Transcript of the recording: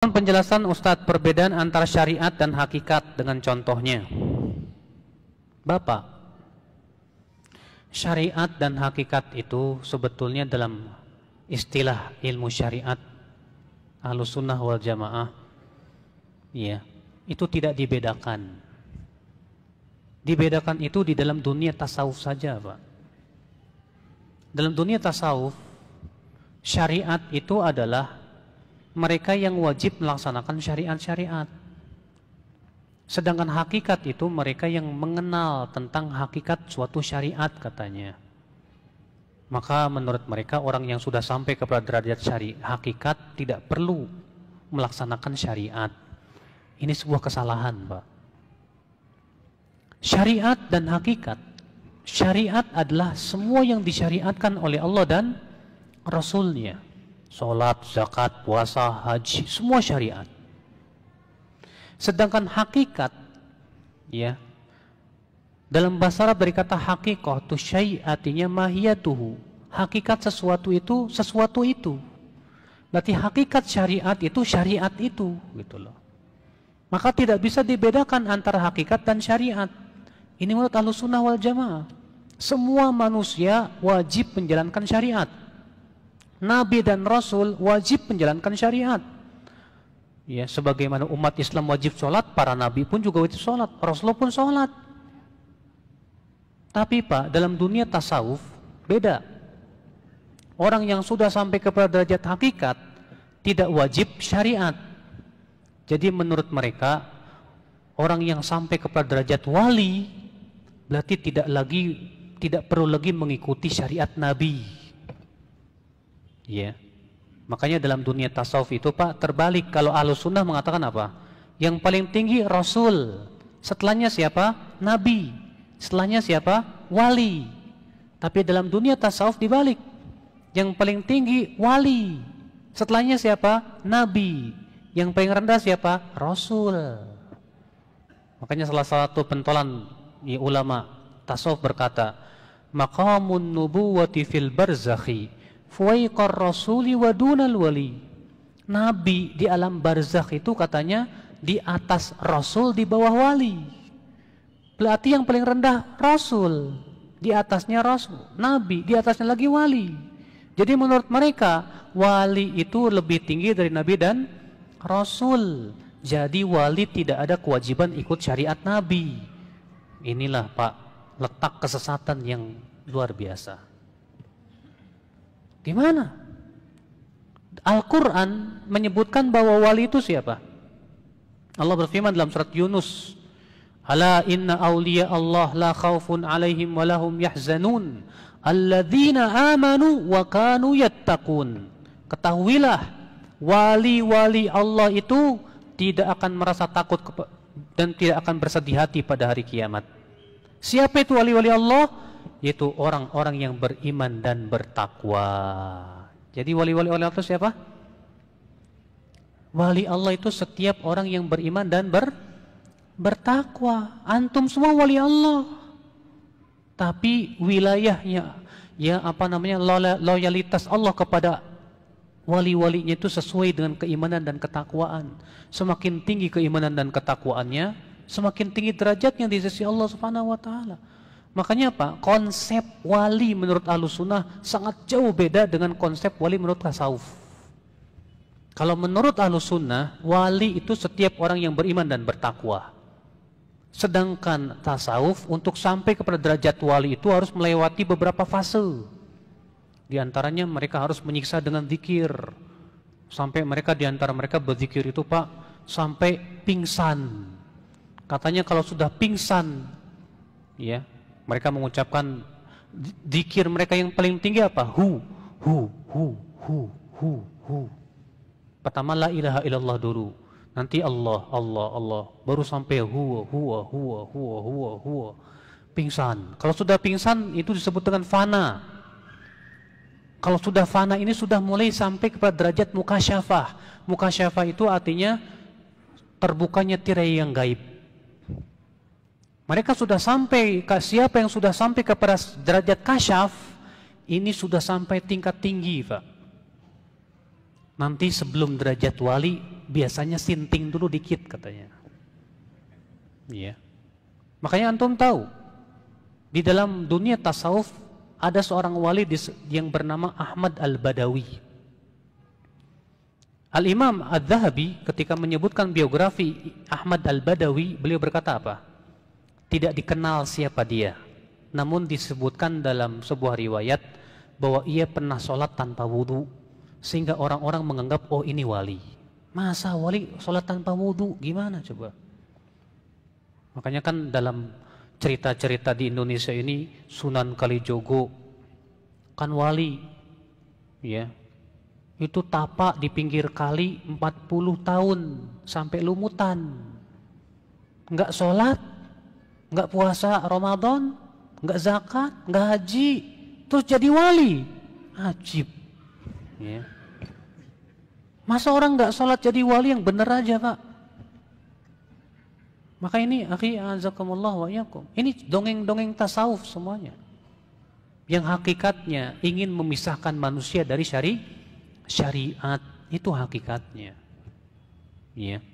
Penjelasan Ustadz perbedaan antara syariat dan hakikat dengan contohnya. Bapak, syariat dan hakikat itu sebetulnya dalam istilah ilmu syariat Ahlussunnah wal Jamaah, ya, itu tidak dibedakan. Dibedakan itu di dalam dunia tasawuf saja, Pak. Dalam dunia tasawuf, syariat itu adalah mereka yang wajib melaksanakan syariat-syariat. Sedangkan hakikat itu mereka yang mengenal tentang hakikat suatu syariat katanya. Maka menurut mereka orang yang sudah sampai kepada derajat hakikat tidak perlu melaksanakan syariat. Ini sebuah kesalahan, Pak. Syariat dan hakikat. Syariat adalah semua yang disyariatkan oleh Allah dan Rasulnya. Sholat, zakat, puasa, haji, semua syariat. Sedangkan hakikat, ya, dalam bahasa Arab dari kata hakikoh tu syai' artinya mahiyatuhu. Hakikat sesuatu itu sesuatu itu. Berarti hakikat syariat itu syariat itu, gitu loh. Maka tidak bisa dibedakan antara hakikat dan syariat. Ini menurut Ahlussunnah wal Jamaah. Semua manusia wajib menjalankan syariat. Nabi dan Rasul wajib menjalankan syariat. Ya, sebagaimana umat Islam wajib sholat, para Nabi pun juga wajib sholat, Rasul pun sholat. Tapi Pak, dalam dunia tasawuf beda. Orang yang sudah sampai kepada derajat hakikat tidak wajib syariat. Jadi menurut mereka, orang yang sampai kepada derajat wali berarti tidak perlu lagi mengikuti syariat Nabi. Ya, makanya dalam dunia tasawuf itu Pak terbalik. Kalau Ahlussunnah mengatakan apa? Yang paling tinggi Rasul, setelahnya siapa? Nabi, setelahnya siapa? Wali. Tapi dalam dunia tasawuf dibalik. Yang paling tinggi wali, setelahnya siapa? Nabi. Yang paling rendah siapa? Rasul. Makanya salah satu pentolan ulama tasawuf berkata, maqamun nubuwati fil barzakhi fuwaiqar rasuli wa dunal wali. Nabi di alam barzakh itu katanya di atas Rasul, di bawah wali. Berarti yang paling rendah Rasul, di atasnya Rasul, Nabi, di atasnya lagi wali. Jadi menurut mereka wali itu lebih tinggi dari Nabi dan Rasul. Jadi wali tidak ada kewajiban ikut syariat Nabi. Inilah Pak letak kesesatan yang luar biasa. Di mana? Al-Quran menyebutkan bahwa wali itu siapa? Allah berfirman dalam surat Yunus, ala inna awliya Allah la khawfun alaihim wa lahum yahzanun alladzina amanu wa kanu yattaqun. Ketahuilah, wali-wali Allah itu tidak akan merasa takut dan tidak akan bersedih hati pada hari kiamat. Siapa itu wali-wali Allah? Yaitu orang-orang yang beriman dan bertakwa. Jadi wali-wali Allah itu siapa? Wali Allah itu setiap orang yang beriman dan bertakwa. Antum semua wali Allah. Tapi wilayahnya, ya apa namanya, loyalitas Allah kepada wali-walinya itu sesuai dengan keimanan dan ketakwaan. Semakin tinggi keimanan dan ketakwaannya, semakin tinggi derajatnya di sisi Allah Subhanahu wa taala. Makanya apa? Konsep wali menurut Ahlussunnah sangat jauh beda dengan konsep wali menurut tasawuf. Kalau menurut Ahlussunnah, wali itu setiap orang yang beriman dan bertakwa. Sedangkan tasawuf untuk sampai kepada derajat wali itu harus melewati beberapa fase. Di antaranya mereka harus menyiksa dengan zikir. Sampai mereka di antara mereka berzikir itu Pak sampai pingsan. Katanya kalau sudah pingsan, ya, mereka mengucapkan zikir mereka yang paling tinggi apa? Hu. Pertama la ilaha illallah dulu. Nanti Allah. Baru sampai huwa. Pingsan. Kalau sudah pingsan itu disebut dengan fana. Kalau sudah fana ini sudah mulai sampai kepada derajat mukasyafah. Mukasyafah itu artinya terbukanya tirai yang gaib. Mereka sudah sampai, siapa yang sudah sampai kepada derajat kasyaf, ini sudah sampai tingkat tinggi, Pak. Nanti sebelum derajat wali biasanya sinting dulu dikit katanya. Iya. Makanya antum tahu, di dalam dunia tasawuf ada seorang wali yang bernama Ahmad Al-Badawi. Al-Imam Adz-Dzahabi ketika menyebutkan biografi Ahmad Al-Badawi, beliau berkata apa? Tidak dikenal siapa dia, namun disebutkan dalam sebuah riwayat bahwa ia pernah sholat tanpa wudhu, sehingga orang-orang menganggap, oh ini wali. Masa wali sholat tanpa wudhu? Gimana coba? Makanya kan dalam cerita-cerita di Indonesia ini, Sunan Kalijogo kan wali, ya, itu tapak di pinggir kali 40 tahun sampai lumutan, nggak sholat, nggak puasa Ramadan, nggak zakat, nggak haji, terus jadi wali. Ajib, ya. Masa orang nggak sholat jadi wali? Yang bener aja, Pak. Maka ini, akhi azakumullah wa iyyakum, ini dongeng-dongeng tasawuf semuanya, yang hakikatnya ingin memisahkan manusia dari syariat. Itu hakikatnya, ya.